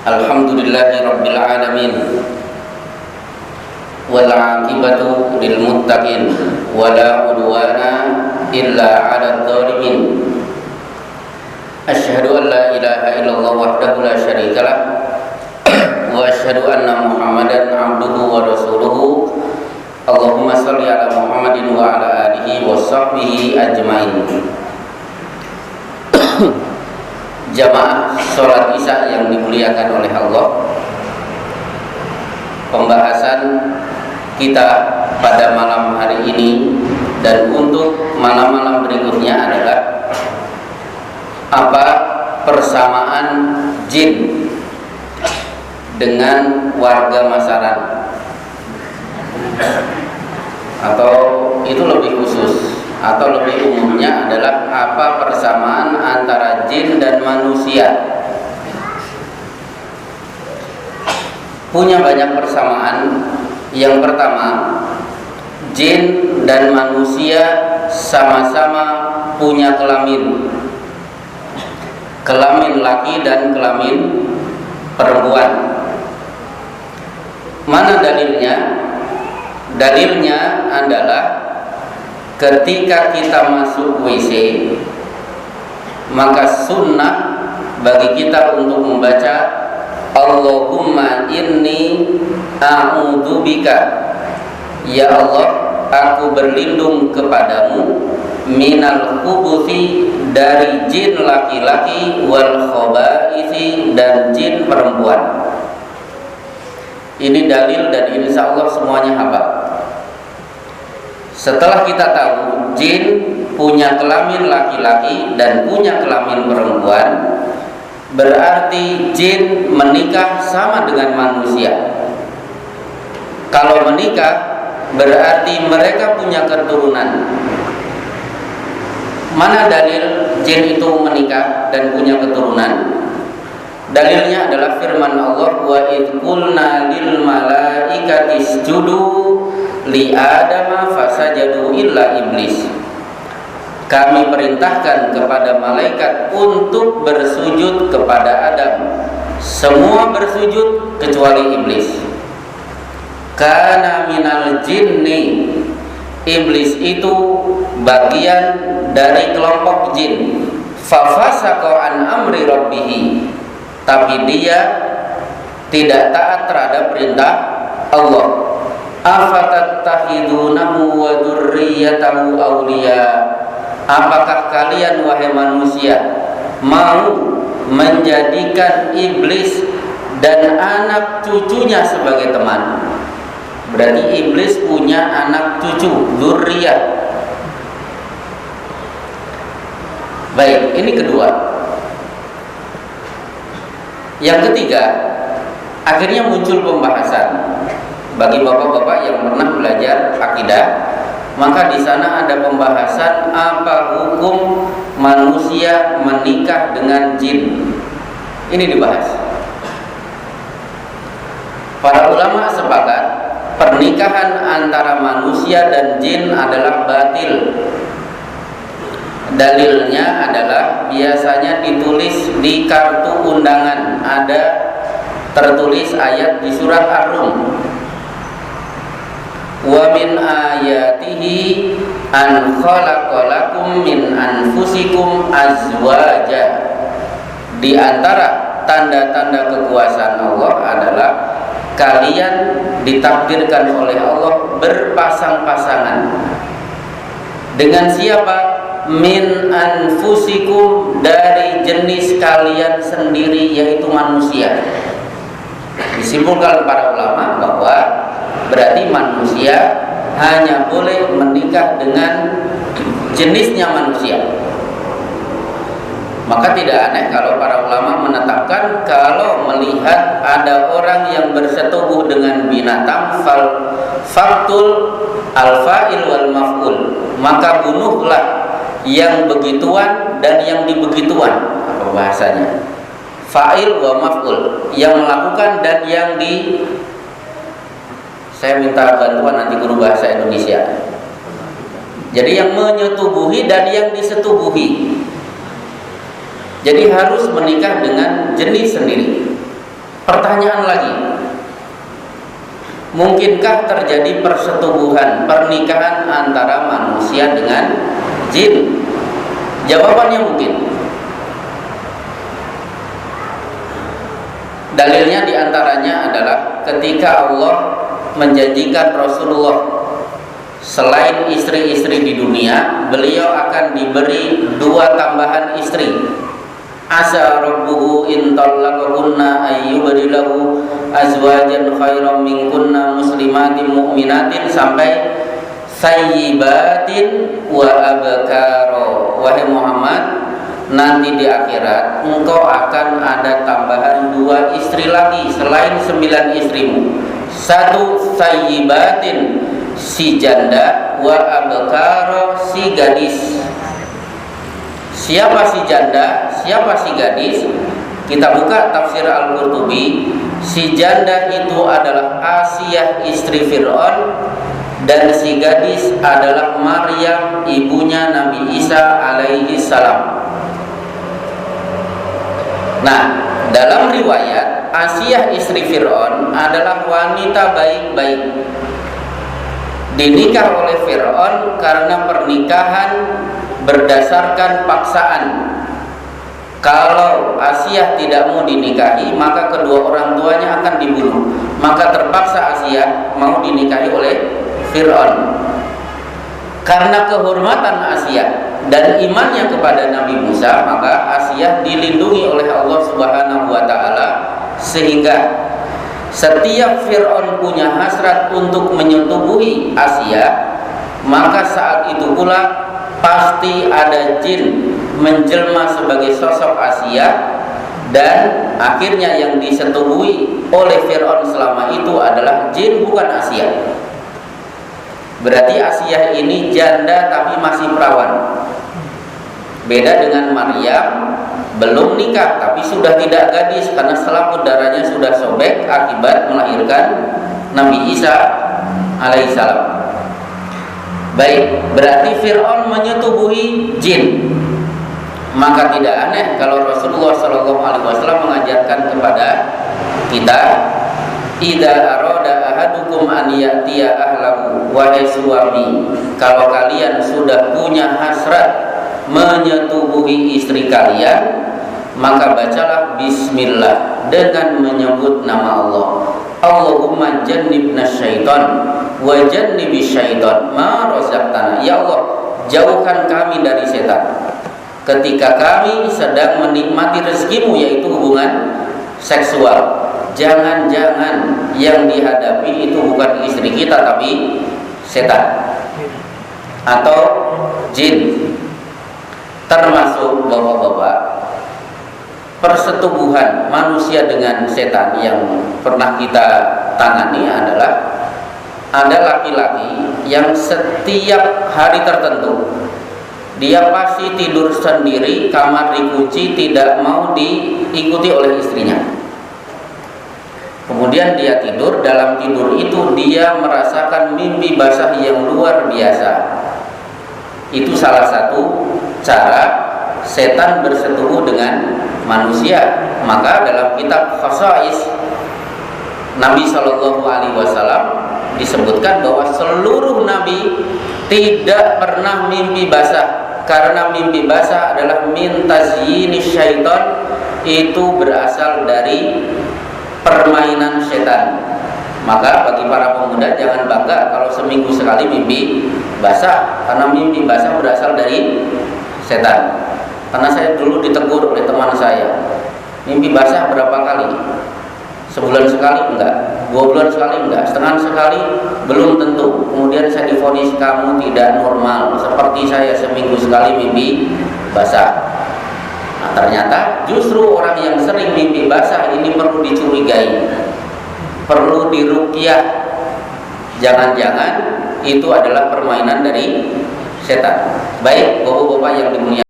Alhamdulillahi Rabbil Alamin, wal aqibatu lil muttaqin, wala udwana illa 'alal zalimin. Asyhadu an la ilaha illallah wahdahu la syarika lah, wa asyhadu anna Muhammadan 'abduhu wa rasuluhu. Allahumma shalli ala Muhammadin wa ala alihi wa sahbihi ajmain. Jamaah sholat isya yang dimuliakan oleh Allah, pembahasan kita pada malam hari ini dan untuk malam-malam berikutnya adalah apa persamaan jin dengan warga masyarakat, atau itu lebih khusus atau lebih umumnya adalah apa persamaan antara jin dan manusia. Punya banyak persamaan. Yang pertama, jin dan manusia sama-sama punya kelamin, kelamin laki dan kelamin perempuan. Mana dalilnya? Dalilnya adalah ketika kita masuk WC, maka sunnah bagi kita untuk membaca Allahumma inni a'udzubika, ya Allah, aku berlindung kepadamu, minal khubuthi, dari jin laki-laki, wal khabaithi, dan jin perempuan. Ini dalil dan insya Allah semuanya hafal. Setelah kita tahu jin punya kelamin laki-laki dan punya kelamin perempuan, berarti jin menikah sama dengan manusia. Kalau menikah berarti mereka punya keturunan. Mana dalil jin itu menikah dan punya keturunan? Dalilnya adalah firman Allah, wa idh qulna lil malaikati isjudu li adama fasajadu illa iblis. Kami perintahkan kepada malaikat untuk bersujud kepada Adam. Semua bersujud kecuali iblis. Kana minal jinni, iblis itu bagian dari kelompok jin. Fafasaqa an amri rabbih, tapi dia tidak taat terhadap perintah Allah. Afatattakhidunahu wa dzurriyyatahu awliya, apakah kalian wahai manusia mau menjadikan iblis dan anak cucunya sebagai teman? Berarti iblis punya anak cucu, dzurriyyah. Baik, ini kedua. Yang ketiga, akhirnya muncul pembahasan bagi bapak-bapak yang pernah belajar akidah, maka di sana ada pembahasan apa hukum manusia menikah dengan jin. Ini dibahas. Para ulama sepakat pernikahan antara manusia dan jin adalah batil. Dalilnya adalah biasanya ditulis di kartu undangan, ada tertulis ayat di surat Ar-Rum, wa min ayatihi an khalaqalakum min anfusikum azwaja. Di antara tanda-tanda kekuasaan Allah adalah kalian ditakdirkan oleh Allah berpasang-pasangan. Dengan siapa? Min anfusikum, dari jenis kalian sendiri, yaitu manusia. Disimpulkan para ulama bahwa berarti manusia hanya boleh menikah dengan jenisnya manusia. Maka tidak aneh kalau para ulama menetapkan kalau melihat ada orang yang bersetubuh dengan binatang, faktul al-fa'il wal maf'ul, maka bunuhlah yang begituan dan yang dibegituan. Apa bahasanya? Fa'il wa maf'ul, yang melakukan dan yang di. Saya minta bantuan nanti guru bahasa Indonesia. Jadi yang menyetubuhi dan yang disetubuhi. Jadi harus menikah dengan jenis sendiri. Pertanyaan lagi, mungkinkah terjadi persetubuhan, pernikahan antara manusia dengan jin? Jawabannya mungkin. Dalilnya diantaranya adalah ketika Allah menjanjikan Rasulullah selain istri-istri di dunia, beliau akan diberi 2 tambahan istri. Asa rabbuhu in talaqakunna ayyubdilahu azwajan khairam minkunna muslimatin mu'minatin sampai sayyibatin wa abkaro. Wahai Muhammad, nanti di akhirat engkau akan ada tambahan 2 istri lagi selain 9 istrimu. 1 sayyibatin, si janda, wa abkaro, si gadis. Siapa si janda, siapa si gadis? Kita buka tafsir Al-Qurtubi. Si janda itu adalah Asiyah istri Fir'aun, dan si gadis adalah Maryam ibunya Nabi Isa alaihi salam. Nah, dalam riwayat Asiyah istri Fir'aun adalah wanita baik-baik, dinikah oleh Fir'aun karena pernikahan berdasarkan paksaan. Kalau Asiyah tidak mau dinikahi, maka kedua orang tuanya akan dibunuh. Maka terpaksa Asiyah mau dinikahi oleh Fir'aun. Karena kehormatan Asiyah dan imannya kepada Nabi Musa, maka Asiyah dilindungi oleh Allah Subhanahu wa taala, sehingga setiap Fir'aun punya hasrat untuk menyetubuhi Asiyah, maka saat itu pula pasti ada jin menjelma sebagai sosok Asiyah, dan akhirnya yang disetubuhi oleh Fir'aun selama itu adalah jin, bukan Asiyah. Berarti Asiyah ini janda tapi masih perawan. Beda dengan Maryam, belum nikah tapi sudah tidak gadis karena selaput darahnya sudah sobek akibat melahirkan Nabi Isa alaihissalam. Baik, berarti Fir'aun menyetubuhi jin. Maka tidak aneh kalau Rasulullah SAW mengajarkan kepada kita, idza arada ahadukum an ya'tiya ahlahu, wahai suami, kalau kalian sudah punya hasrat menyetubuhi istri kalian, maka bacalah bismillah dengan menyebut nama Allah. Allahumma jannibna syaitan wa jannibis syaitan ma razaqtana. Ya Allah, jauhkan kami dari setan ketika kami sedang menikmati rezekimu, yaitu hubungan seksual. Jangan-jangan yang dihadapi itu bukan istri kita tapi setan atau jin. Termasuk bapak-bapak, persetubuhan manusia dengan setan yang pernah kita tangani adalah ada laki-laki yang setiap hari tertentu dia pasti tidur sendiri, kamar dikunci, tidak mau diikuti oleh istrinya. Kemudian dia tidur, dalam tidur itu dia merasakan mimpi basah yang luar biasa. Itu salah satu cara setan bersetubuh dengan manusia. Maka dalam kitab Khasais Nabi SAW disebutkan bahwa seluruh nabi tidak pernah mimpi basah, karena mimpi basah adalah min tazyini syaitan, itu berasal dari permainan setan. Maka bagi para pemuda jangan bangga kalau seminggu sekali mimpi basah, karena mimpi basah berasal dari setan. Karena saya dulu ditegur oleh teman saya, mimpi basah berapa kali? Sebulan sekali enggak, 2 bulan sekali enggak, setengah sekali belum tentu. Kemudian saya divonis kamu tidak normal, seperti saya seminggu sekali mimpi basah. Nah, ternyata justru orang yang sering mimpi basah ini perlu dicurigai, perlu diruqyah. Jangan-jangan itu adalah permainan dari setan. Baik, bapak-bapak yang dimuliakan